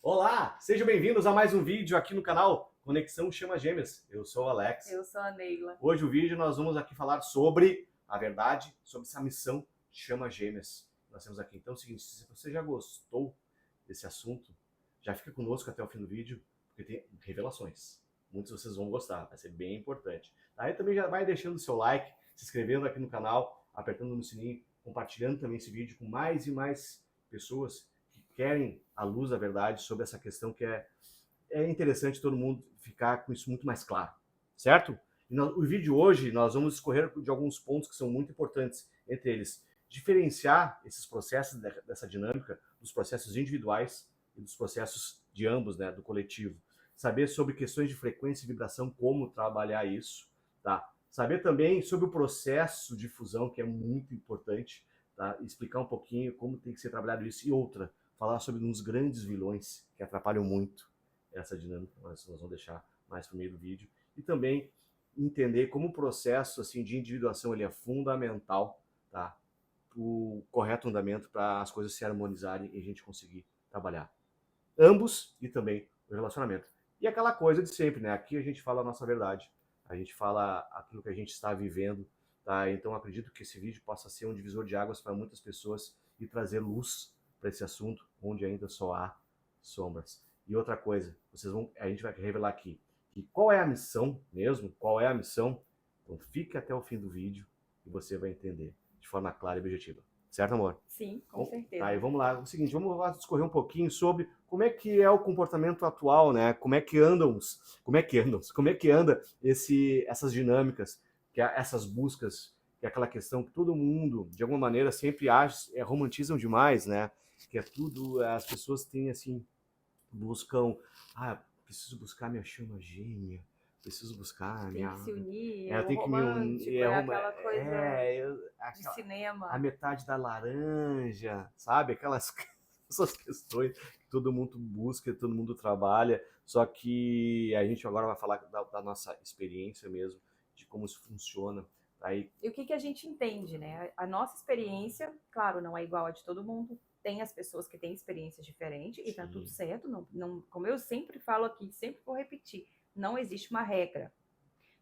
Olá, sejam bem-vindos a mais um vídeo aqui no canal Conexão Chama Gêmeas. Eu sou o Alex. Eu sou a Neila. Hoje o vídeo nós vamos aqui falar sobre a verdade, sobre essa missão Chama Gêmeas. Nós temos aqui. Então é o seguinte, se você já gostou desse assunto, já fica conosco até o fim do vídeo, porque tem revelações. Muitos de vocês vão gostar, vai ser bem importante. Aí também já vai deixando o seu like, se inscrevendo aqui no canal, apertando no sininho, compartilhando também esse vídeo com mais e mais pessoas que querem a luz da verdade sobre essa questão que é interessante todo mundo ficar com isso muito mais claro, certo? O vídeo hoje nós vamos escorrer de alguns pontos que são muito importantes, entre eles diferenciar esses processos dessa dinâmica dos processos individuais e dos processos de ambos, né, do coletivo. Saber sobre questões de frequência e vibração, como trabalhar isso, tá? Saber também sobre o processo de fusão, que é muito importante, tá? Explicar um pouquinho como tem que ser trabalhado isso. E outra, falar sobre uns grandes vilões que atrapalham muito essa dinâmica, mas nós vamos deixar mais para o meio do vídeo. E também entender como o processo assim, de individuação ele é fundamental, tá? O correto andamento para as coisas se harmonizarem e a gente conseguir trabalhar ambos e também o relacionamento. E aquela coisa de sempre, né? Aqui a gente fala a nossa verdade, a gente fala aquilo que a gente está vivendo, tá? Então acredito que esse vídeo possa ser um divisor de águas para muitas pessoas e trazer luz para esse assunto, onde ainda só há sombras. E outra coisa, a gente vai revelar aqui, que qual é a missão mesmo, qual é a missão, então fique até o fim do vídeo e você vai entender de forma clara e objetiva. Certo, amor? Sim, com certeza. Tá, e vamos lá. É o seguinte, vamos lá discorrer um pouquinho sobre como é que é o comportamento atual, né? Como é que anda essas dinâmicas, essas buscas, que é aquela questão que todo mundo, de alguma maneira, sempre romantizam demais, né? Que é tudo, as pessoas têm assim, buscam, preciso buscar minha chama gêmea, preciso buscar tem minha... que se unir, eu o tenho que me romântico, unir, aquela coisa de a cinema. metade da laranja, sabe? Essas questões que todo mundo busca, todo mundo trabalha, só que a gente agora vai falar da nossa experiência mesmo, de como isso funciona. Aí... E o que a gente entende, né? A nossa experiência, claro, não é igual a de todo mundo. Tem as pessoas que têm experiências diferentes e tá tudo certo. Não, como eu sempre falo aqui, sempre vou repetir, não existe uma regra.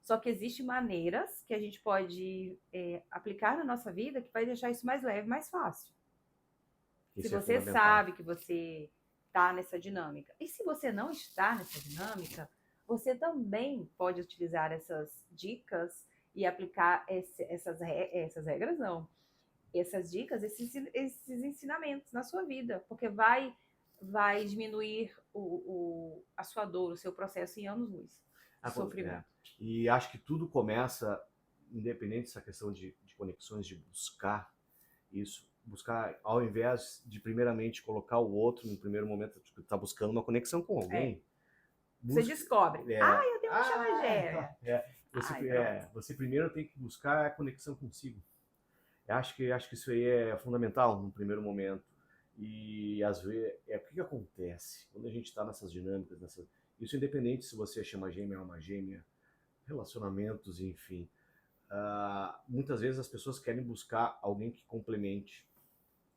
Só que existem maneiras que a gente pode aplicar na nossa vida que vai deixar isso mais leve, mais fácil. Isso Se é você fundamental. sabe que você está nessa dinâmica. E se você não está nessa dinâmica, você também pode utilizar essas dicas e aplicar essas regras, não. Essas dicas, esses ensinamentos na sua vida, porque vai diminuir a sua dor, o seu processo em anos-luz de sofrimento. E acho que tudo começa, independente dessa questão de conexões, de buscar isso, buscar, ao invés de primeiramente colocar o outro no primeiro momento, tipo, tá buscando uma conexão com alguém. Você descobre, eu tenho uma chama gêmea. Você primeiro tem que buscar a conexão consigo. Acho que isso aí é fundamental no primeiro momento. E às vezes, o que acontece quando a gente está nessas dinâmicas, isso independente se você chama gêmea ou uma gêmea, relacionamentos, enfim. Muitas vezes as pessoas querem buscar alguém que complemente.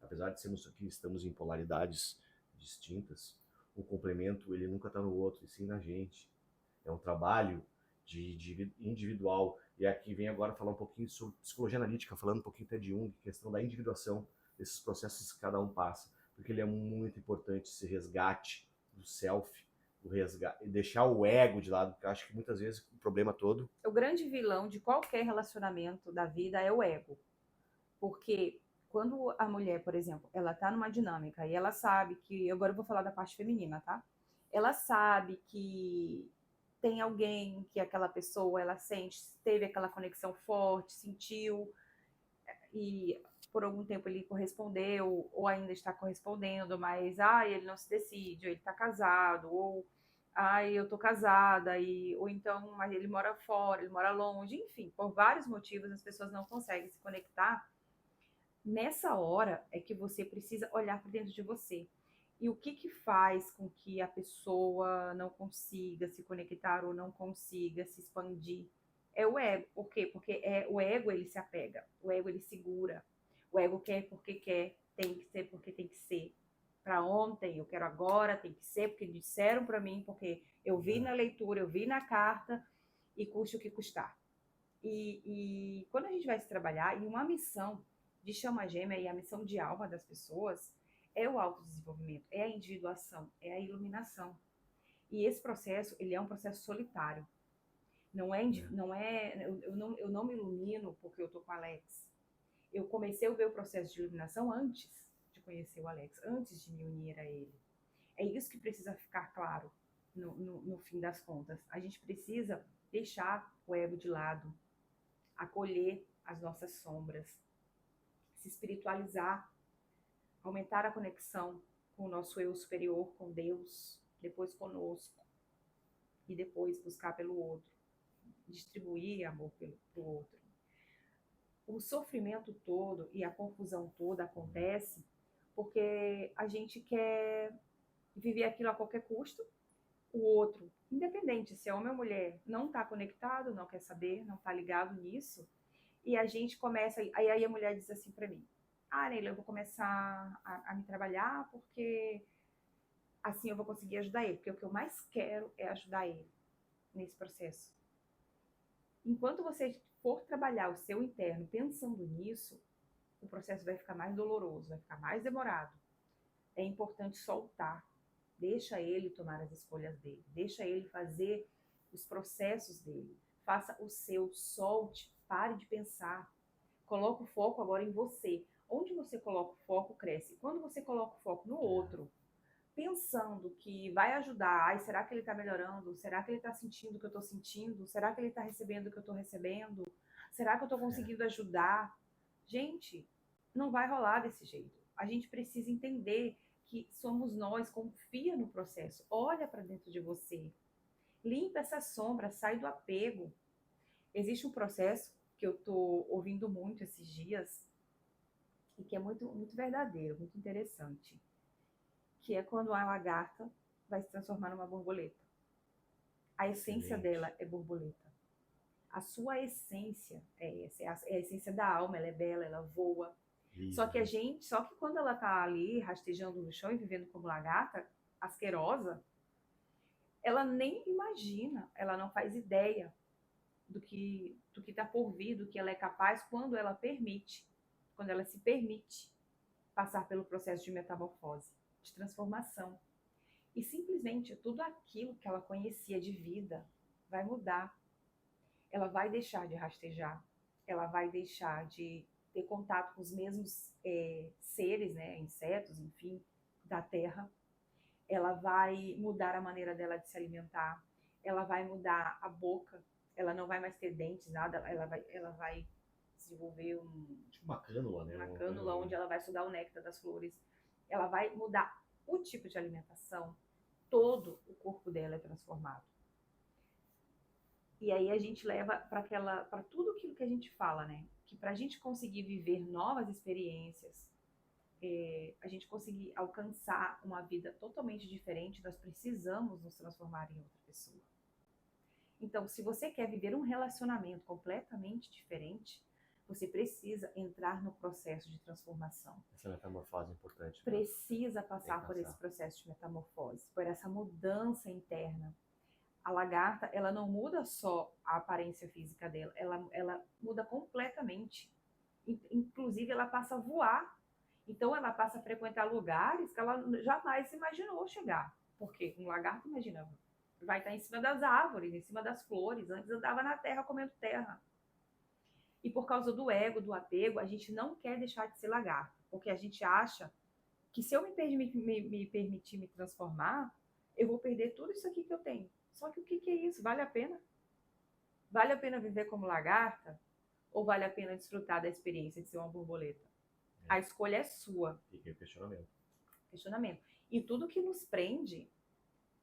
Apesar de sermos aqui, estamos em polaridades distintas, o complemento ele nunca está no outro, e sim na gente. É um trabalho de individual. E aqui vem agora falar um pouquinho sobre psicologia analítica, falando um pouquinho até de Jung, questão da individuação, desses processos que cada um passa, porque ele é muito importante, esse resgate do self, e deixar o ego de lado, porque eu acho que muitas vezes o problema todo... O grande vilão de qualquer relacionamento da vida é o ego. Porque quando a mulher, por exemplo, ela tá numa dinâmica e ela sabe que, agora eu vou falar da parte feminina, tá? Ela sabe que tem alguém que aquela pessoa, ela sente, teve aquela conexão forte, sentiu, e por algum tempo ele correspondeu, ou ainda está correspondendo, mas ele não se decide, ou ele está casado, ou eu tô casada, ou então mas ele mora fora, ele mora longe, enfim, por vários motivos as pessoas não conseguem se conectar. Nessa hora é que você precisa olhar para dentro de você. E o que faz com que a pessoa não consiga se conectar ou não consiga se expandir? É o ego. Por quê? Porque o ego ele se apega, o ego ele segura, o ego quer porque quer, tem que ser porque tem que ser, para ontem, eu quero agora, tem que ser, porque disseram para mim, porque eu vi na leitura, eu vi na carta, e custe o que custar. E quando a gente vai se trabalhar, e uma missão de chama gêmea e a missão de alma das pessoas é o autodesenvolvimento, é a individuação, é a iluminação. E esse processo, ele é um processo solitário. Eu não me ilumino porque eu estou com o Alex. Eu comecei a ver o processo de iluminação antes de conhecer o Alex, antes de me unir a ele. É isso que precisa ficar claro no fim das contas. A gente precisa deixar o ego de lado, acolher as nossas sombras, se espiritualizar, aumentar a conexão com o nosso eu superior, com Deus, depois conosco, e depois buscar pelo outro, distribuir amor pelo outro. O sofrimento todo e a confusão toda acontece porque a gente quer viver aquilo a qualquer custo. O outro, independente se é homem ou mulher, não está conectado, não quer saber, não está ligado nisso. E a gente começa, aí a mulher diz assim para mim, Neila, eu vou começar a me trabalhar porque assim eu vou conseguir ajudar ele, porque o que eu mais quero é ajudar ele nesse processo. Enquanto você for trabalhar o seu interno pensando nisso, o processo vai ficar mais doloroso, vai ficar mais demorado. É importante soltar. Deixa ele tomar as escolhas dele. Deixa ele fazer os processos dele. Faça o seu, solte, pare de pensar. Coloque o foco agora em você. Onde você coloca o foco, cresce. Quando você coloca o foco no outro, pensando que vai ajudar, será que ele está melhorando? Será que ele está sentindo o que eu estou sentindo? Será que ele está recebendo o que eu estou recebendo? Será que eu estou conseguindo ajudar? Gente, não vai rolar desse jeito. A gente precisa entender que somos nós, confia no processo, olha para dentro de você, limpa essa sombra, sai do apego. Existe um processo que eu estou ouvindo muito esses dias e que é muito, muito verdadeiro, muito interessante, que é quando a lagarta vai se transformar numa borboleta. A essência dela é borboleta. A sua essência é essa, é a essência da alma, ela é bela, ela voa. Só que quando ela tá ali rastejando no chão e vivendo como lagarta, asquerosa, ela nem imagina, ela não faz ideia do que tá por vir, do que ela é capaz quando ela se permite passar pelo processo de metamorfose, de transformação. E simplesmente tudo aquilo que ela conhecia de vida vai mudar. Ela vai deixar de rastejar, ela vai deixar de ter contato com os mesmos seres, né, insetos, enfim, da terra. Ela vai mudar a maneira dela de se alimentar, ela vai mudar a boca, ela não vai mais ter dentes, nada, ela vai desenvolver tipo uma cânula, né? Uma cânula onde ela vai sugar o néctar das flores. Ela vai mudar o tipo de alimentação, todo o corpo dela é transformado. E aí a gente leva para tudo aquilo que a gente fala, né? Que para a gente conseguir viver novas experiências, a gente conseguir alcançar uma vida totalmente diferente, nós precisamos nos transformar em outra pessoa. Então, se você quer viver um relacionamento completamente diferente, você precisa entrar no processo de transformação. Essa metamorfose é importante. Precisa passar por esse processo de metamorfose, por essa mudança interna. A lagarta, ela não muda só a aparência física dela, ela muda completamente. Inclusive, ela passa a voar. Então, ela passa a frequentar lugares que ela jamais imaginou chegar. Porque um lagarto, imagina, vai estar em cima das árvores, em cima das flores. Antes andava na terra comendo terra. E por causa do ego, do apego, a gente não quer deixar de ser lagarto. Porque a gente acha que se eu me permitir me transformar, eu vou perder tudo isso aqui que eu tenho. Só que o que é isso? Vale a pena? Vale a pena viver como lagarta? Ou vale a pena desfrutar da experiência de ser uma borboleta? A escolha é sua. Fica o questionamento. E tudo que nos prende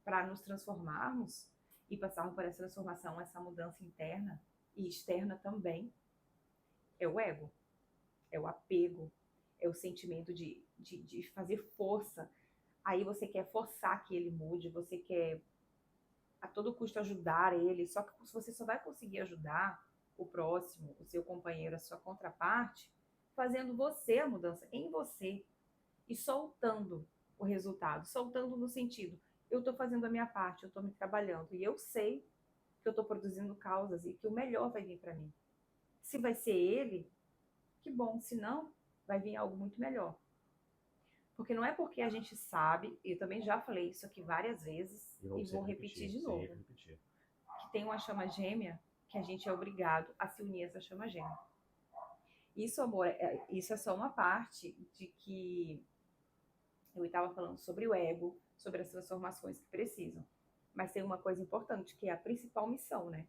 para nos transformarmos e passarmos por essa transformação, essa mudança interna e externa também, é o ego, é o apego, é o sentimento de fazer força. Aí você quer forçar que ele mude, você quer a todo custo ajudar ele, só que você só vai conseguir ajudar o próximo, o seu companheiro, a sua contraparte, fazendo você a mudança em você e soltando o resultado. Soltando no sentido, eu estou fazendo a minha parte, eu estou me trabalhando e eu sei que eu estou produzindo causas e que o melhor vai vir para mim. Se vai ser ele, que bom. Se não, vai vir algo muito melhor. Porque não é porque a gente sabe, eu também já falei isso aqui várias vezes e vou repetir de novo, que tem uma chama gêmea que a gente é obrigado a se unir a essa chama gêmea. Isso, amor, isso é só uma parte de que eu estava falando sobre o ego, sobre as transformações que precisam. Mas tem uma coisa importante, que é a principal missão, né?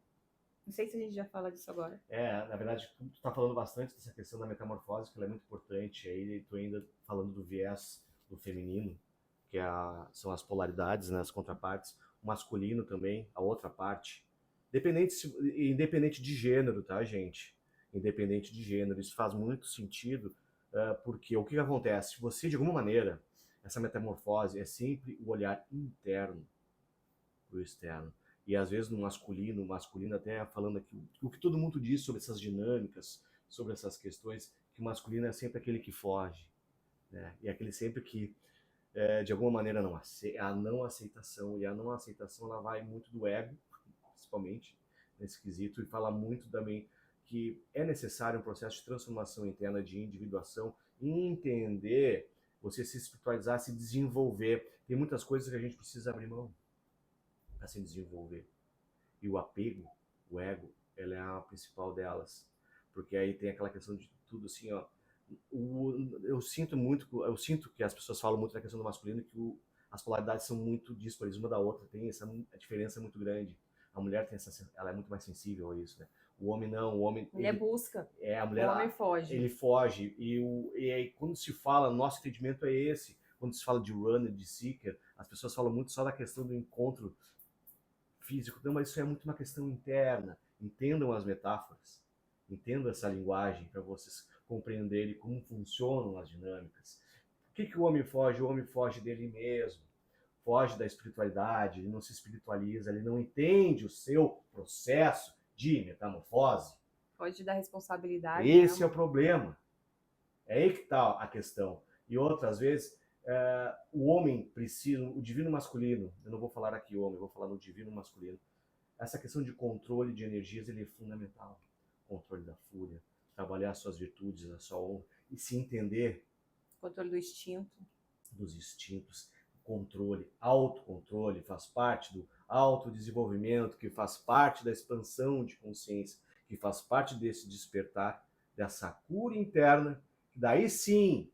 Não sei se a gente já fala disso agora. Na verdade, tu está falando bastante dessa questão da metamorfose, que ela é muito importante. Aí tu ainda falando do viés do feminino, que são as polaridades, né, as contrapartes. O masculino também, a outra parte. Independente de gênero, tá, gente? Independente de gênero. Isso faz muito sentido, porque o que acontece? Você, de alguma maneira, essa metamorfose é sempre o olhar interno para o externo. E às vezes no masculino, o masculino até falando aqui, o que todo mundo diz sobre essas dinâmicas, sobre essas questões, que o masculino é sempre aquele que foge, né? E aquele sempre que, de alguma maneira, a não aceitação. E a não aceitação, ela vai muito do ego, principalmente, nesse quesito, e fala muito também que é necessário um processo de transformação interna, de individuação, e entender, você se espiritualizar, se desenvolver. Tem muitas coisas que a gente precisa abrir mão para se desenvolver. E o apego, o ego, ela é a principal delas. Porque aí tem aquela questão de tudo assim, ó. Eu sinto que as pessoas falam muito da questão do masculino, que as polaridades são muito díspares uma da outra, a diferença é muito grande. A mulher ela é muito mais sensível a isso, né? O homem não, o homem... Ele busca, a mulher, o homem foge. Ele foge. E aí quando se fala, nosso entendimento é esse, quando se fala de runner, de seeker, as pessoas falam muito só da questão do encontro físico. Não, mas isso é muito uma questão interna. Entendam as metáforas, entendam essa linguagem para vocês compreenderem como funcionam as dinâmicas. Por que o homem foge? O homem foge dele mesmo, foge da espiritualidade, ele não se espiritualiza, ele não entende o seu processo de metamorfose. Foge da responsabilidade. Esse é o problema. É aí que está a questão. E outras vezes, o homem precisa, o divino masculino, eu não vou falar aqui homem, eu vou falar no divino masculino, essa questão de controle de energias, ele é fundamental. Controle da fúria, trabalhar suas virtudes, a sua honra, e se entender. Controle do instinto. Dos instintos, controle, autocontrole, faz parte do autodesenvolvimento, que faz parte da expansão de consciência, que faz parte desse despertar, dessa cura interna, daí sim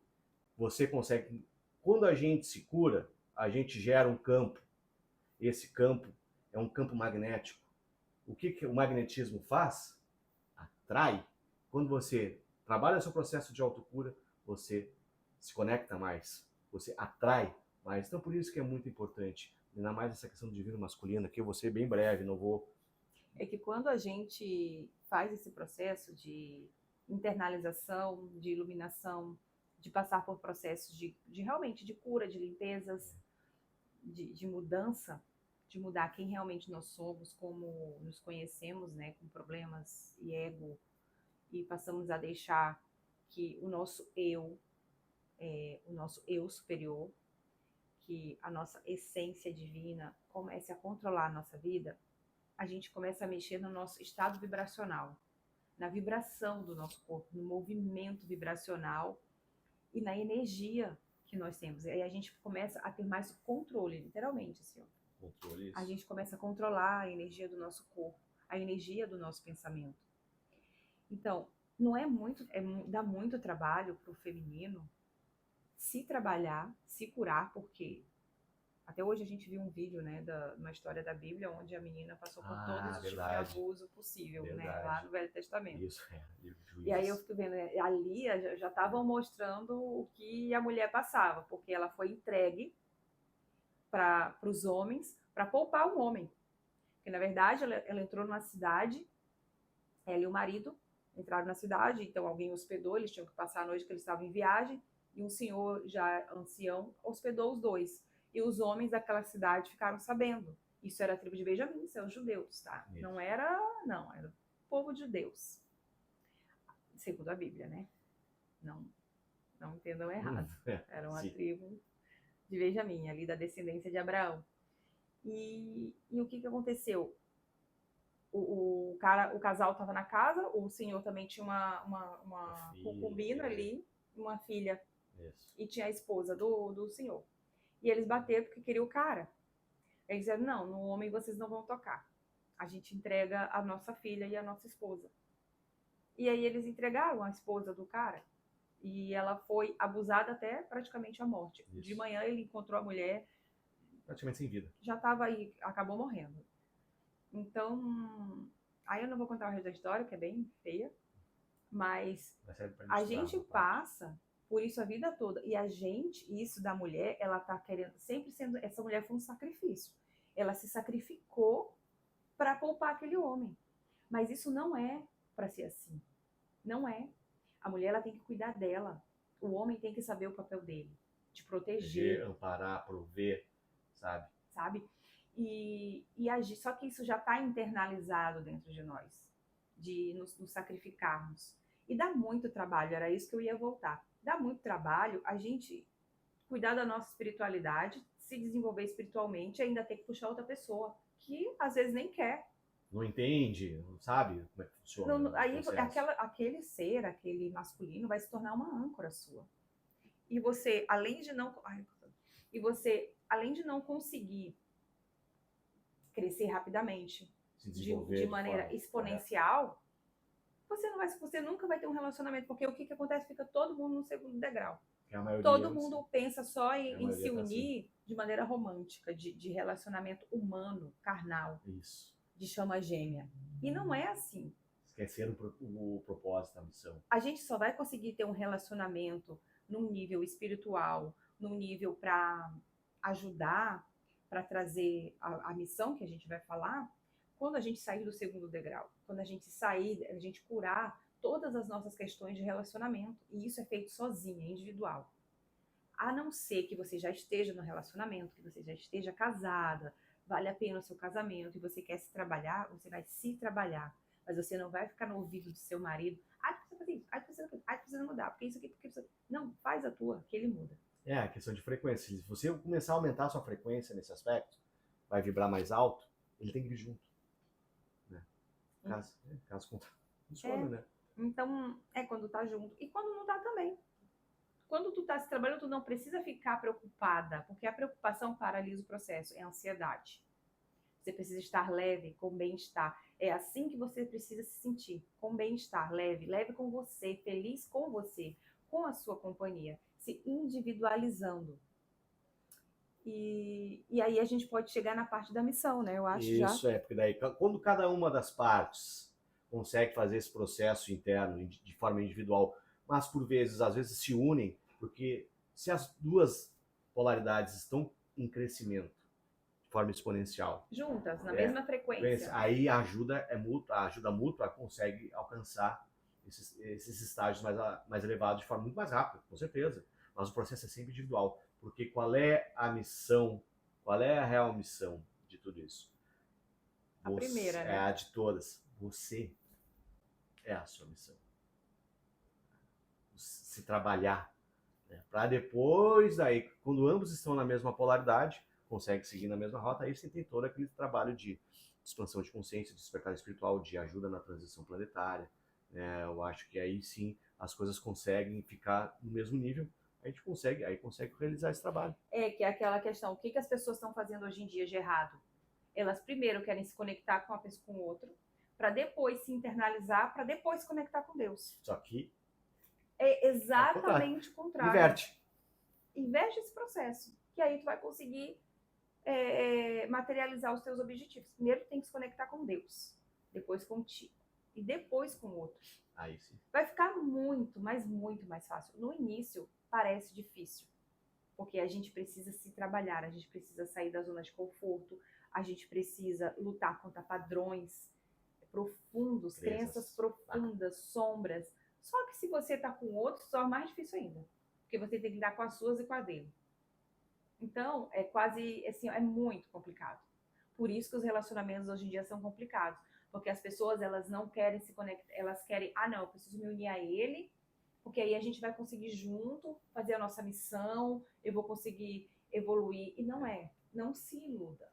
você consegue. Quando a gente se cura, a gente gera um campo. Esse campo é um campo magnético. O que o magnetismo faz? Atrai. Quando você trabalha seu processo de autocura, você se conecta mais, você atrai mais. Então por isso que é muito importante, ainda mais essa questão do divino masculino, que eu vou ser bem breve, não vou... É que quando a gente faz esse processo de internalização, de iluminação, de passar por processos de realmente de cura, de limpezas, de mudança, de mudar quem realmente nós somos, como nos conhecemos, né, com problemas e ego, e passamos a deixar que o nosso eu superior, que a nossa essência divina comece a controlar a nossa vida, a gente começa a mexer no nosso estado vibracional, na vibração do nosso corpo, no movimento vibracional e na energia que nós temos. E aí a gente começa a ter mais controle, literalmente, assim, ó. Controle. A gente começa a controlar a energia do nosso corpo, a energia do nosso pensamento. Então, não é muito, dá muito trabalho para o feminino se trabalhar, se curar, porque até hoje a gente viu um vídeo, né, uma história da Bíblia, onde a menina passou por todos os tipos de abuso possível, né, lá no Velho Testamento. Isso, e aí eu fico vendo, ali já estavam mostrando o que a mulher passava, porque ela foi entregue para os homens, para poupar um homem. Porque, na verdade, ela entrou numa cidade, ela e o marido entraram na cidade, então alguém hospedou, eles tinham que passar a noite, que eles estavam em viagem, e um senhor já ancião hospedou os dois. E os homens daquela cidade ficaram sabendo. Isso era a tribo de Benjamim, são os judeus, tá? Isso. Era o povo de Deus. Segundo a Bíblia, né? Não entendam errado. Era uma tribo de Benjamim, ali da descendência de Abraão. E o que que aconteceu? O casal estava na casa, o senhor também tinha uma Filha, concubina ali, uma filha, Isso. e tinha a esposa do senhor. E eles bateram porque queriam o cara. Eles disseram, não, no homem vocês não vão tocar. A gente entrega a nossa filha e a nossa esposa. E aí eles entregaram a esposa do cara. E ela foi abusada até praticamente à morte. Isso. De manhã ele encontrou a mulher, Praticamente sem vida. já estava aí, acabou morrendo. Então, aí eu não vou contar o resto da história, que é bem feia, mas Mas serve pra a ilustrar gente uma parte. passa por isso a vida toda. E a gente, isso da mulher, ela tá querendo, sempre sendo, essa mulher foi um sacrifício. Ela se sacrificou para poupar aquele homem. Mas isso não é para ser assim. Não é. A mulher, ela tem que cuidar dela. O homem tem que saber o papel dele, de proteger, Amparar, prover, sabe? sabe? E agir. Só que isso já está internalizado dentro de nós, de nos sacrificarmos. E dá muito trabalho, era isso que eu ia voltar. Dá muito trabalho a gente cuidar da nossa espiritualidade, se desenvolver espiritualmente e ainda ter que puxar outra pessoa, que às vezes nem quer. Não entende, não sabe como é que funciona. Não, aí o processo. aquele ser, aquele masculino, vai se tornar uma âncora sua. E você, além de não. E você, além de não conseguir crescer rapidamente, Se desenvolver de maneira forma exponencial, você nunca vai ter um relacionamento, porque o que acontece? Fica todo mundo no segundo degrau. Que a maioria Todo mundo pensa só a em maioria se tá unir de maneira romântica, de relacionamento humano, carnal, Isso. de chama gêmea. E não é assim. Esqueceram o propósito, a missão. A gente só vai conseguir ter um relacionamento num nível espiritual, num nível para ajudar, para trazer a missão que a gente vai falar, quando a gente sair do segundo degrau, quando a gente sair, a gente curar todas as nossas questões de relacionamento. E isso é feito sozinha, individual. A não ser que você já esteja no relacionamento, que você já esteja casada, vale a pena o seu casamento e você quer se trabalhar, você vai se trabalhar. Mas você não vai ficar no ouvido do seu marido. Ah, precisa fazer isso. Ah, precisa mudar. Porque isso aqui, porque precisa... Não, faz a tua, que ele muda. É, a questão de frequência. Se você começar a aumentar a sua frequência nesse aspecto, vai vibrar mais alto, ele tem que vir junto. Né? Caso contrário, funciona, né? Então, é quando tá junto. E quando não tá também. Quando tu tá se trabalhando, tu não precisa ficar preocupada, porque a preocupação paralisa o processo, é a ansiedade. Você precisa estar leve, com bem-estar. É assim que você precisa se sentir, com bem-estar, leve, leve com você, feliz com você, com a sua companhia, se individualizando. E aí a gente pode chegar na parte da missão, né? Eu acho já. Isso é, porque daí quando cada uma das partes consegue fazer esse processo interno de forma individual, mas por vezes, às vezes se unem, porque se as duas polaridades estão em crescimento de forma exponencial, Juntas, na mesma frequência. aí a ajuda mútua consegue alcançar esses estágios mais elevados de forma muito mais rápida, com certeza. Mas o processo é sempre individual, porque qual é a missão, qual é a real missão de tudo isso? A primeira, né? É a de todas. Você é a sua missão. Se trabalhar, né? Para depois, daí, quando ambos estão na mesma polaridade, consegue seguir na mesma rota, aí você tem todo aquele trabalho de expansão de consciência, de despertar espiritual, de ajuda na transição planetária. Eu acho que aí sim as coisas conseguem ficar no mesmo nível, a gente consegue realizar esse trabalho. Que é aquela questão, o que as pessoas estão fazendo hoje em dia de errado? Elas primeiro querem se conectar com com o outro, para depois se internalizar, para depois se conectar com Deus. Só que é exatamente o contrário. Inverte esse processo, que aí tu vai conseguir materializar os teus objetivos. Primeiro tu tem que se conectar com Deus, depois contigo e depois com o outro. Aí sim. Vai ficar muito, mas muito mais fácil. No início parece difícil, porque a gente precisa se trabalhar, a gente precisa sair da zona de conforto, a gente precisa lutar contra padrões profundos, crenças profundas, sombras. Só que se você tá com outro, só é mais difícil ainda, porque você tem que lidar com as suas e com a dele. Então, é quase, assim, é muito complicado. Por isso que os relacionamentos hoje em dia são complicados, porque as pessoas, elas não querem se conectar, elas querem, não, eu preciso me unir a ele, porque aí a gente vai conseguir junto fazer a nossa missão, eu vou conseguir evoluir. E não se iluda.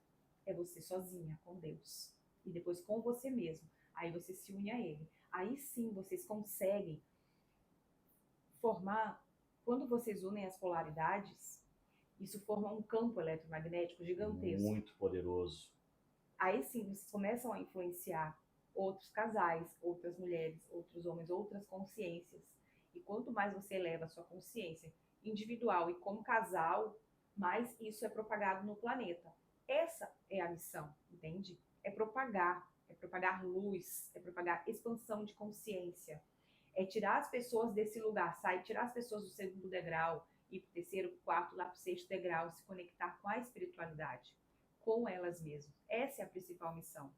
É você sozinha com Deus. E depois com você mesmo. Aí você se une a Ele. Aí sim vocês conseguem formar, quando vocês unem as polaridades, isso forma um campo eletromagnético gigantesco. Muito poderoso. Aí sim vocês começam a influenciar outros casais, outras mulheres, outros homens, outras consciências. E quanto mais você eleva a sua consciência individual e como casal, mais isso é propagado no planeta. Essa é a missão, entende? É propagar luz, é propagar expansão de consciência. É tirar as pessoas desse lugar, tirar as pessoas do segundo degrau, ir para o terceiro, quarto, lá para o sexto degrau, se conectar com a espiritualidade, com elas mesmas. Essa é a principal missão.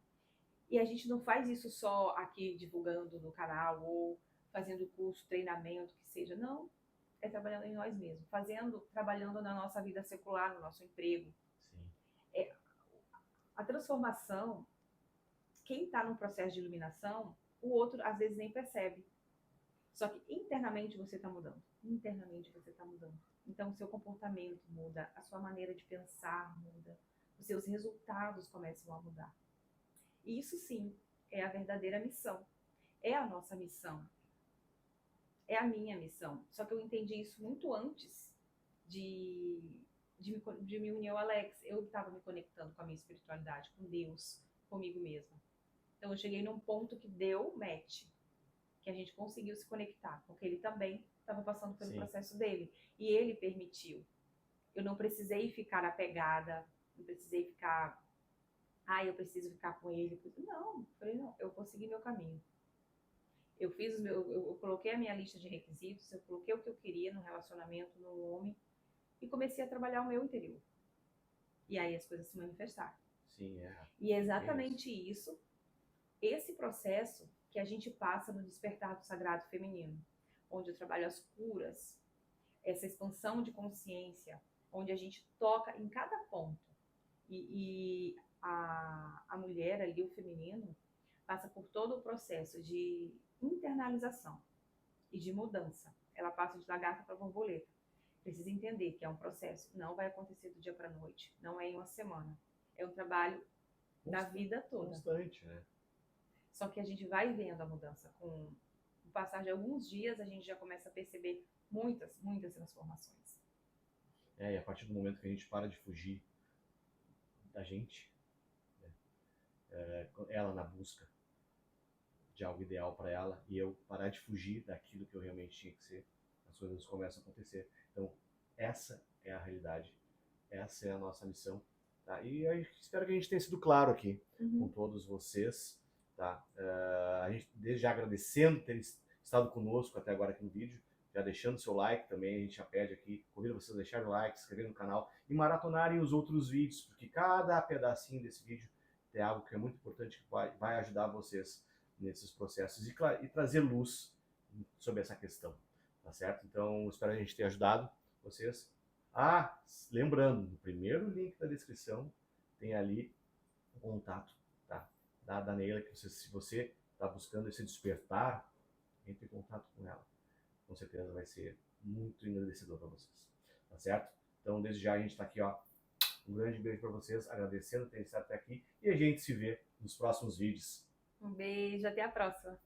E a gente não faz isso só aqui divulgando no canal ou fazendo curso, treinamento, que seja. Não, é trabalhando em nós mesmos, trabalhando na nossa vida secular, no nosso emprego. Sim. A transformação, quem está num processo de iluminação, o outro às vezes nem percebe. Só que internamente você está mudando. Internamente você está mudando. Então o seu comportamento muda, a sua maneira de pensar muda, os seus resultados começam a mudar. E isso sim é a verdadeira missão. É a nossa missão. É a minha missão. Só que eu entendi isso muito antes de me unir ao Alex. Eu estava me conectando com a minha espiritualidade, com Deus, comigo mesma. Então eu cheguei num ponto que deu match, que a gente conseguiu se conectar, porque ele também estava passando pelo processo dele. E ele permitiu. Eu não precisei ficar apegada, não precisei ficar... eu preciso ficar com ele. Não, falei, não, eu vou seguir meu caminho. Eu coloquei a minha lista de requisitos, eu coloquei o que eu queria no relacionamento, no homem, e comecei a trabalhar o meu interior. E aí as coisas se manifestaram. Sim, é. E é exatamente isso, esse processo que a gente passa no Despertar do Sagrado Feminino, onde eu trabalho as curas, essa expansão de consciência, onde a gente toca em cada ponto. E a mulher ali, o feminino, passa por todo o processo de internalização e de mudança. Ela passa de lagarta para borboleta. Precisa entender que é um processo, não vai acontecer do dia para a noite, não é em uma semana. É um trabalho da vida toda. Constante, né? Só que a gente vai vendo a mudança. Com o passar de alguns dias, a gente já começa a perceber muitas transformações. E a partir do momento que a gente para de fugir da gente, né? Ela na busca de algo ideal para ela e eu parar de fugir daquilo que eu realmente tinha que ser, as coisas começam a acontecer. Então, essa é a realidade, essa é a nossa missão, tá? E eu espero que a gente tenha sido claro aqui com todos vocês, tá? A gente desde já agradecendo ter estado conosco até agora aqui no vídeo, já deixando seu like também, a gente já pede aqui, convido vocês a deixarem o like, se inscreverem no canal e maratonarem os outros vídeos, porque cada pedacinho desse vídeo é algo que é muito importante, que vai ajudar vocês nesses processos e trazer luz sobre essa questão, tá certo? Então, espero a gente ter ajudado vocês. Lembrando, no primeiro link da descrição tem ali o contato, tá? Da Neila, que se você está buscando esse despertar, entre em contato com ela. Com certeza vai ser muito engrandecedor para vocês, tá certo? Então, desde já a gente está aqui, ó. Um grande beijo para vocês, agradecendo por terem estado até aqui e a gente se vê nos próximos vídeos. Um beijo, até a próxima.